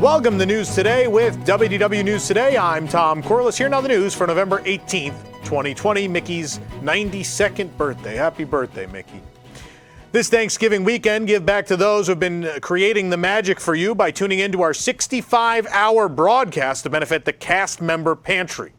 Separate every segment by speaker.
Speaker 1: Welcome to News Today with WDW News Today. I'm Tom Corliss. Here now the news for November 18th, 2020, Mickey's 92nd birthday. Happy birthday, Mickey. This Thanksgiving weekend, give back to those who have been creating the magic for you by tuning into our 65-hour broadcast to benefit the cast member pantry.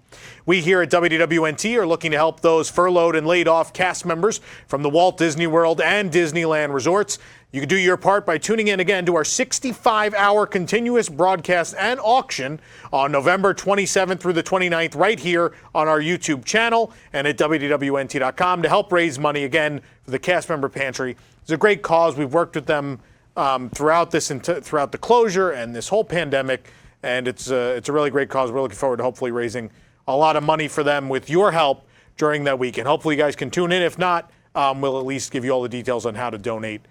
Speaker 1: We here at WDWNT are looking to help those furloughed and laid off cast members from the Walt Disney World and Disneyland resorts. You can do your part by tuning in again to our 65-hour continuous broadcast and auction on November 27th through the 29th right here on our YouTube channel and at WDWNT.com to help raise money again for the cast member pantry. It's a great cause. We've worked with them throughout the closure and this whole pandemic, and it's a really great cause. We're looking forward to hopefully raising a lot of money for them with your help during that weekend. Hopefully you guys can tune in. If not, we'll at least give you all the details on how to donate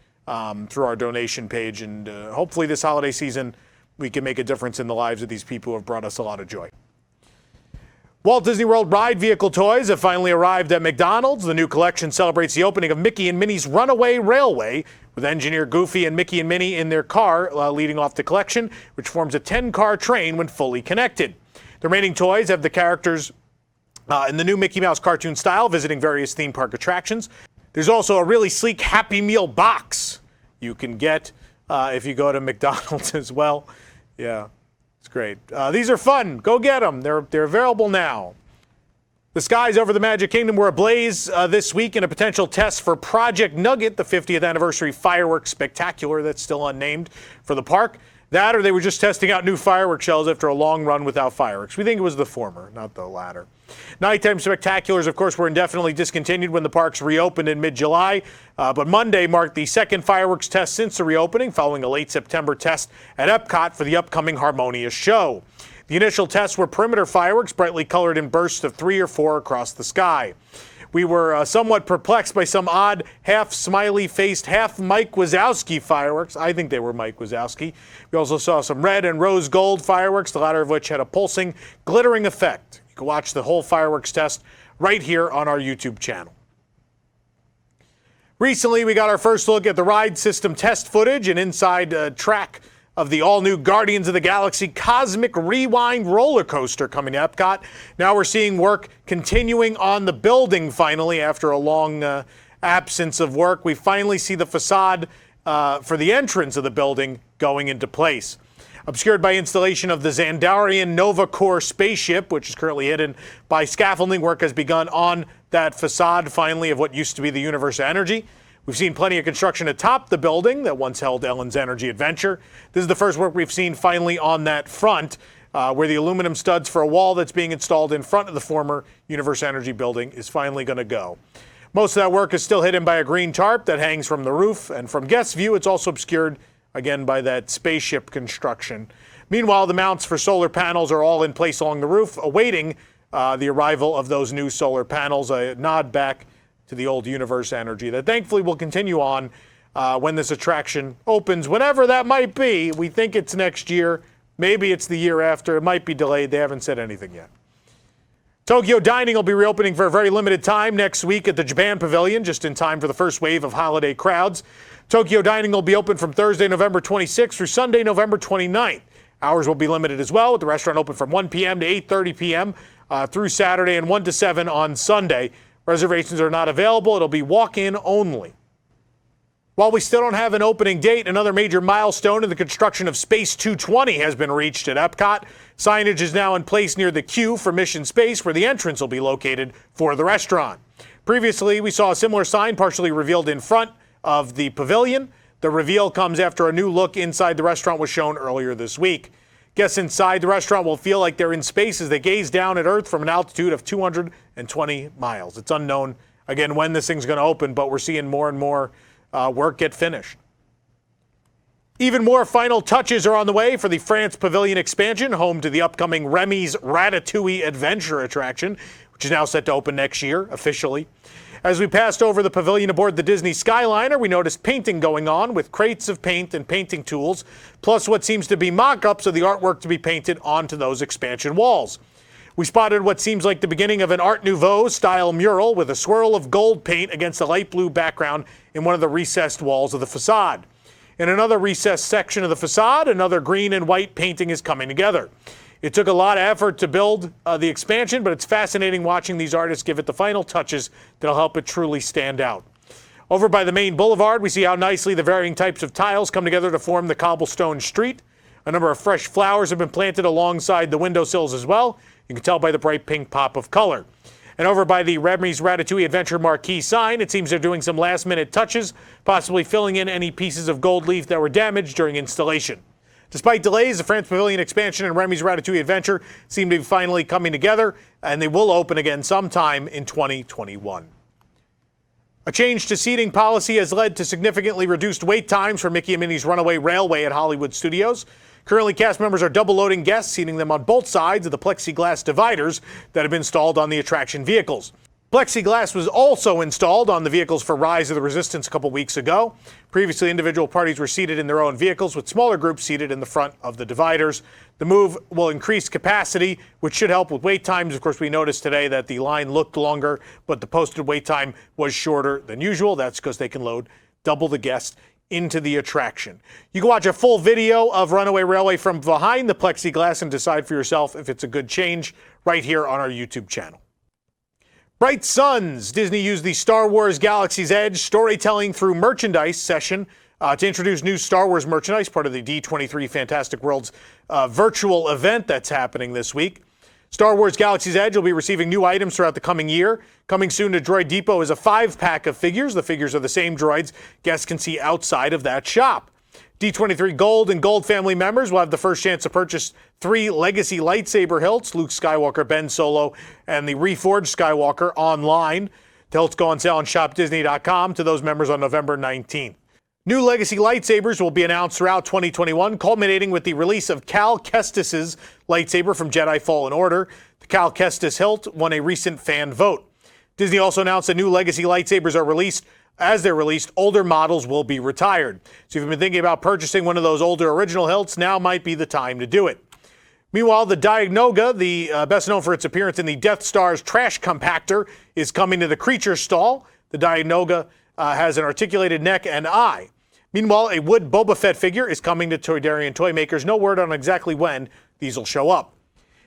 Speaker 1: through our donation page. And hopefully this holiday season, we can make a difference in the lives of these people who have brought us a lot of joy. Walt Disney World ride vehicle toys have finally arrived at McDonald's. The new collection celebrates the opening of Mickey and Minnie's Runaway Railway, with engineer Goofy and Mickey and Minnie in their car leading off the collection, which forms a 10-car train when fully connected. The remaining toys have the characters in the new Mickey Mouse cartoon style, visiting various theme park attractions. There's also a really sleek Happy Meal box you can get if you go to McDonald's as well. Yeah, it's great. These are fun. Go get them. They're available now. The skies over the Magic Kingdom were ablaze this week in a potential test for Project Nugget, the 50th anniversary fireworks spectacular that's still unnamed for the park. That or they were just testing out new fireworks shells after a long run without fireworks. We think it was the former, not the latter. Nighttime spectaculars, of course, were indefinitely discontinued when the parks reopened in mid-July. But Monday marked the second fireworks test since the reopening, following a late September test at EPCOT for the upcoming Harmonious show. The initial tests were perimeter fireworks, brightly colored in bursts of 3 or 4 across the sky. We were somewhat perplexed by some odd half smiley-faced, half Mike Wazowski fireworks. I think they were Mike Wazowski. We also saw some red and rose gold fireworks, the latter of which had a pulsing, glittering effect. You can watch the whole fireworks test right here on our YouTube channel. Recently, we got our first look at the ride system test footage and inside track of the all-new Guardians of the Galaxy Cosmic Rewind roller coaster coming to EPCOT. Now we're seeing work continuing on the building finally after a long absence of work. We finally see the facade for the entrance of the building going into place. Obscured by installation of the Xandarian Nova Corps spaceship, which is currently hidden by scaffolding, work has begun on that facade finally of what used to be the Universe Energy. We've seen plenty of construction atop the building that once held Ellen's Energy Adventure. This is the first work we've seen finally on that front, where the aluminum studs for a wall that's being installed in front of the former Universe Energy building is finally going to go. Most of that work is still hidden by a green tarp that hangs from the roof, and from guest view, it's also obscured again by that spaceship construction. Meanwhile, the mounts for solar panels are all in place along the roof, awaiting the arrival of those new solar panels, a nod back to the old Universe Energy that thankfully will continue on when this attraction opens, whenever that might be. We think it's next year. Maybe it's the year after. It might be delayed. They haven't said anything yet. Tokyo Dining will be reopening for a very limited time next week at the Japan Pavilion, just in time for the first wave of holiday crowds. Tokyo Dining will be open from Thursday, November 26th through Sunday, November 29th. Hours will be limited as well, with the restaurant open from 1 p.m. to 8:30 p.m. Through Saturday and 1 to 7 on Sunday. Reservations are not available. It'll be walk-in only. While we still don't have an opening date, another major milestone in the construction of Space 220 has been reached at EPCOT. Signage is now in place near the queue for Mission Space, where the entrance will be located for the restaurant. Previously, we saw a similar sign partially revealed in front of the pavilion. The reveal comes after a new look inside the restaurant was shown earlier this week. Guests inside the restaurant will feel like they're in space as they gaze down at Earth from an altitude of 220 miles. It's unknown, again, when this thing's going to open, but we're seeing more and more work get finished. Even more final touches are on the way for the France Pavilion expansion, home to the upcoming Remy's Ratatouille adventure attraction, which is now set to open next year, officially. As we passed over the pavilion aboard the Disney Skyliner, we noticed painting going on with crates of paint and painting tools, plus what seems to be mock-ups of the artwork to be painted onto those expansion walls. We spotted what seems like the beginning of an Art Nouveau-style mural with a swirl of gold paint against a light blue background in one of the recessed walls of the facade. In another recessed section of the facade, another green and white painting is coming together. It took a lot of effort to build the expansion, but it's fascinating watching these artists give it the final touches that'll help it truly stand out. Over by the main boulevard, we see how nicely the varying types of tiles come together to form the cobblestone street. A number of fresh flowers have been planted alongside the windowsills as well. You can tell by the bright pink pop of color. And over by the Remy's Ratatouille Adventure marquee sign, it seems they're doing some last-minute touches, possibly filling in any pieces of gold leaf that were damaged during installation. Despite delays, the France Pavilion expansion and Remy's Ratatouille Adventure seem to be finally coming together, and they will open again sometime in 2021. A change to seating policy has led to significantly reduced wait times for Mickey and Minnie's Runaway Railway at Hollywood Studios. Currently, cast members are double-loading guests, seating them on both sides of the plexiglass dividers that have been installed on the attraction vehicles. Plexiglass was also installed on the vehicles for Rise of the Resistance a couple weeks ago. Previously, individual parties were seated in their own vehicles, with smaller groups seated in the front of the dividers. The move will increase capacity, which should help with wait times. Of course, we noticed today that the line looked longer, but the posted wait time was shorter than usual. That's because they can load double the guests into the attraction. You can watch a full video of Runaway Railway from behind the plexiglass and decide for yourself if it's a good change right here on our YouTube channel. Bright Suns. Disney used the Star Wars Galaxy's Edge storytelling through merchandise session to introduce new Star Wars merchandise, part of the D23 Fantastic Worlds virtual event that's happening this week. Star Wars Galaxy's Edge will be receiving new items throughout the coming year. Coming soon to Droid Depot is a 5-pack of figures. The figures are the same droids guests can see outside of that shop. D23 Gold and Gold family members will have the first chance to purchase 3 legacy lightsaber hilts, Luke Skywalker, Ben Solo, and the reforged Skywalker online. The hilts go on sale on shopdisney.com to those members on November 19th. New legacy lightsabers will be announced throughout 2021, culminating with the release of Cal Kestis's lightsaber from Jedi Fallen Order. The Cal Kestis hilt won a recent fan vote. Disney also announced that new legacy lightsabers are released. As they're released, older models will be retired. So if you've been thinking about purchasing one of those older original hilts, now might be the time to do it. Meanwhile, the Dianoga, the best known for its appearance in the Death Star's trash compactor, is coming to the creature stall. The Dianoga has an articulated neck and eye. Meanwhile, a wood Boba Fett figure is coming to Toydarian toy makers. No word on exactly when these will show up.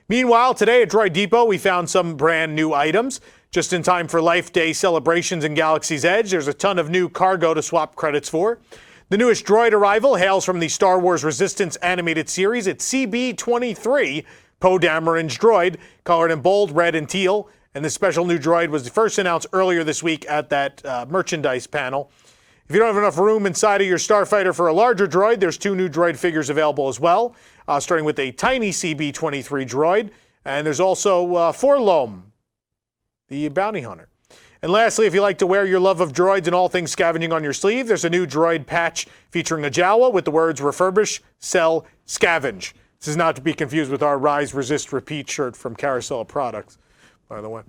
Speaker 1: Meanwhile, today at Droid Depot, we found some brand new items. Just in time for Life Day celebrations in Galaxy's Edge, there's a ton of new cargo to swap credits for. The newest droid arrival hails from the Star Wars Resistance animated series. It's CB-23, Poe Dameron's droid, colored in bold, red, and teal. And this special new droid was first announced earlier this week at that merchandise panel. If you don't have enough room inside of your starfighter for a larger droid, there's 2 new droid figures available as well, starting with a tiny CB-23 droid. And there's also Forlom, the bounty hunter. And lastly, if you like to wear your love of droids and all things scavenging on your sleeve, there's a new droid patch featuring a Jawa with the words refurbish, sell, scavenge. This is not to be confused with our Rise, Resist, Repeat shirt from Carousel Products, by the way.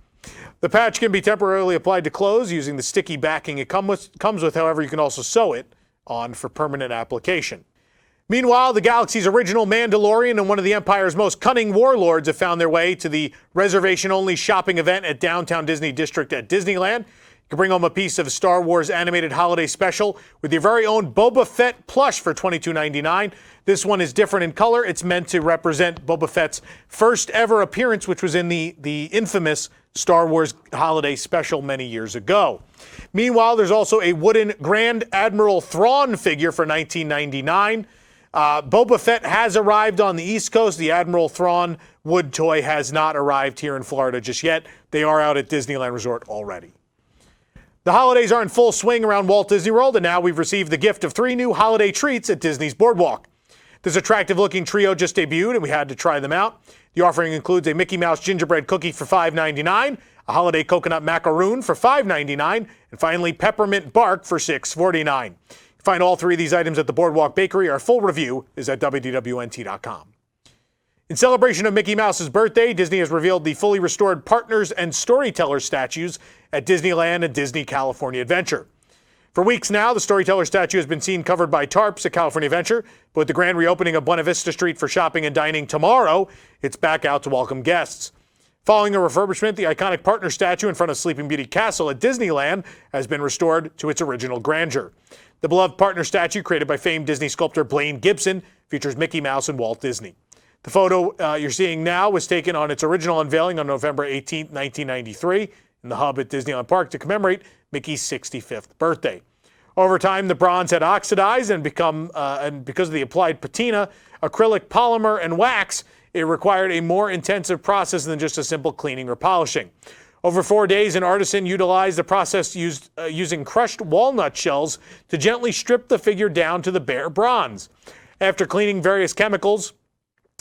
Speaker 1: The patch can be temporarily applied to clothes using the sticky backing it comes with. However, you can also sew it on for permanent application. Meanwhile, the galaxy's original Mandalorian and one of the Empire's most cunning warlords have found their way to the reservation-only shopping event at Downtown Disney District at Disneyland. You can bring home a piece of Star Wars animated holiday special with your very own Boba Fett plush for $22.99. This one is different in color. It's meant to represent Boba Fett's first ever appearance, which was in the infamous Star Wars holiday special many years ago. Meanwhile, there's also a wooden Grand Admiral Thrawn figure for $19.99. Boba Fett has arrived on the East Coast. The Admiral Thrawn wood toy has not arrived here in Florida just yet. They are out at Disneyland Resort already. The holidays are in full swing around Walt Disney World, and now we've received the gift of 3 new holiday treats at Disney's Boardwalk. This attractive-looking trio just debuted, and we had to try them out. The offering includes a Mickey Mouse gingerbread cookie for $5.99, a holiday coconut macaroon for $5.99, and finally peppermint bark for $6.49. Find all 3 of these items at the Boardwalk Bakery. Our full review is at WDWNT.com. In celebration of Mickey Mouse's birthday, Disney has revealed the fully restored Partners and Storyteller statues at Disneyland and Disney California Adventure. For weeks now, the Storyteller statue has been seen covered by tarps at California Adventure, but with the grand reopening of Buena Vista Street for shopping and dining tomorrow, it's back out to welcome guests. Following a refurbishment, the iconic Partner statue in front of Sleeping Beauty Castle at Disneyland has been restored to its original grandeur. The beloved partner statue, created by famed Disney sculptor Blaine Gibson, features Mickey Mouse and Walt Disney. The photo you're seeing now was taken on its original unveiling on November 18, 1993, in the hub at Disneyland Park to commemorate Mickey's 65th birthday. Over time, the bronze had oxidized and because of the applied patina, acrylic polymer, and wax, it required a more intensive process than just a simple cleaning or polishing. Over 4 days, an artisan utilized the process using crushed walnut shells to gently strip the figure down to the bare bronze. After cleaning, various chemicals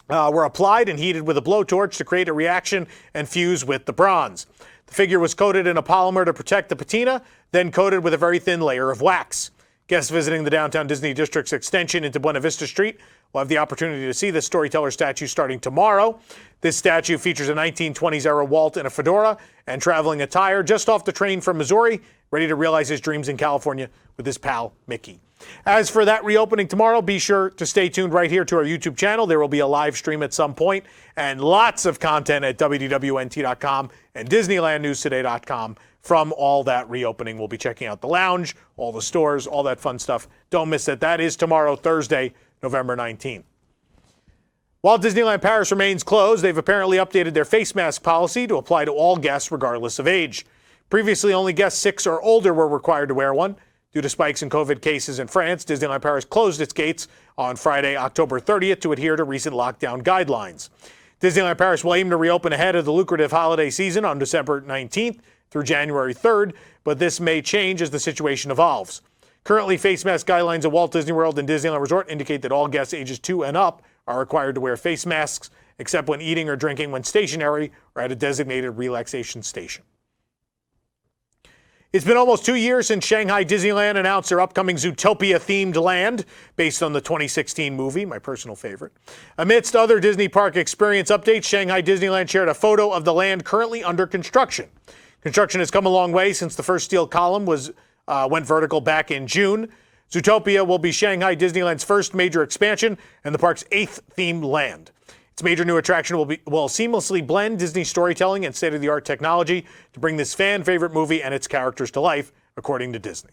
Speaker 1: were applied and heated with a blowtorch to create a reaction and fuse with the bronze. The figure was coated in a polymer to protect the patina, then coated with a very thin layer of wax. Guests visiting the downtown Disney District's extension into Buena Vista Street will have the opportunity to see the Storyteller statue starting tomorrow. This statue features a 1920s-era Walt in a fedora and traveling attire just off the train from Missouri, ready to realize his dreams in California with his pal, Mickey. As for that reopening tomorrow, be sure to stay tuned right here to our YouTube channel. There will be a live stream at some point and lots of content at WDWNT.com and DisneylandNewsToday.com from all that reopening. We'll be checking out the lounge, all the stores, all that fun stuff. Don't miss it. That is tomorrow, Thursday, November 19th. While Disneyland Paris remains closed, they've apparently updated their face mask policy to apply to all guests regardless of age. Previously, only guests 6 or older were required to wear one. Due to spikes in COVID cases in France, Disneyland Paris closed its gates on Friday, October 30th to adhere to recent lockdown guidelines. Disneyland Paris will aim to reopen ahead of the lucrative holiday season on December 19th through January 3rd, but this may change as the situation evolves. Currently, face mask guidelines at Walt Disney World and Disneyland Resort indicate that all guests ages 2 and up are required to wear face masks, except when eating or drinking when stationary or at a designated relaxation station. It's been almost 2 years since Shanghai Disneyland announced their upcoming Zootopia-themed land based on the 2016 movie, my personal favorite. Amidst other Disney Park experience updates, Shanghai Disneyland shared a photo of the land currently under construction. Construction has come a long way since the first steel column went vertical back in June. Zootopia will be Shanghai Disneyland's first major expansion and the park's 8th themed land. Its major new attraction will seamlessly blend Disney storytelling and state-of-the-art technology to bring this fan-favorite movie and its characters to life, according to Disney.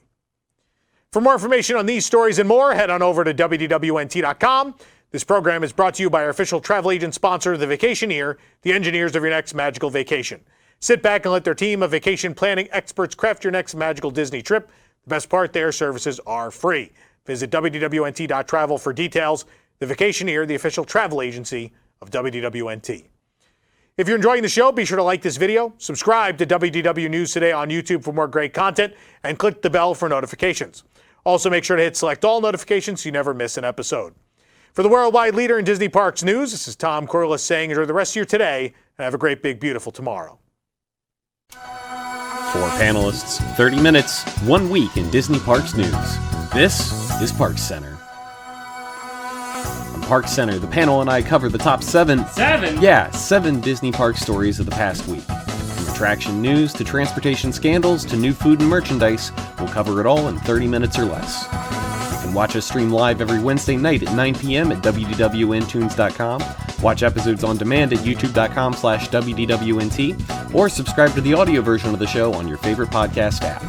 Speaker 1: For more information on these stories and more, head on over to WDWNT.com. This program is brought to you by our official travel agent sponsor, The Vacationeer, the engineers of your next magical vacation. Sit back and let their team of vacation planning experts craft your next magical Disney trip. The best part, their services are free. Visit WDWNT.travel for details. The Vacationeer, the official travel agency of WDWNT. If you're enjoying the show, be sure to like this video, subscribe to WDW News Today on YouTube for more great content, and click the bell for notifications. Also, make sure to hit select all notifications so you never miss an episode. For the worldwide leader in Disney Parks news, this is Tom Corliss saying enjoy the rest of your today and have a great, big, beautiful tomorrow.
Speaker 2: 4 panelists, 30 minutes, 1 week in Disney Parks news. This is Parks Center. On Parks Center, the panel and I cover the top 7 Disney Parks stories of the past week. From attraction news to transportation scandals to new food and merchandise, we'll cover it all in 30 minutes or less. You can watch us stream live every Wednesday night at 9 p.m. at WDWNtunes.com. Watch episodes on demand at youtube.com/WDWNT, or subscribe to the audio version of the show on your favorite podcast app.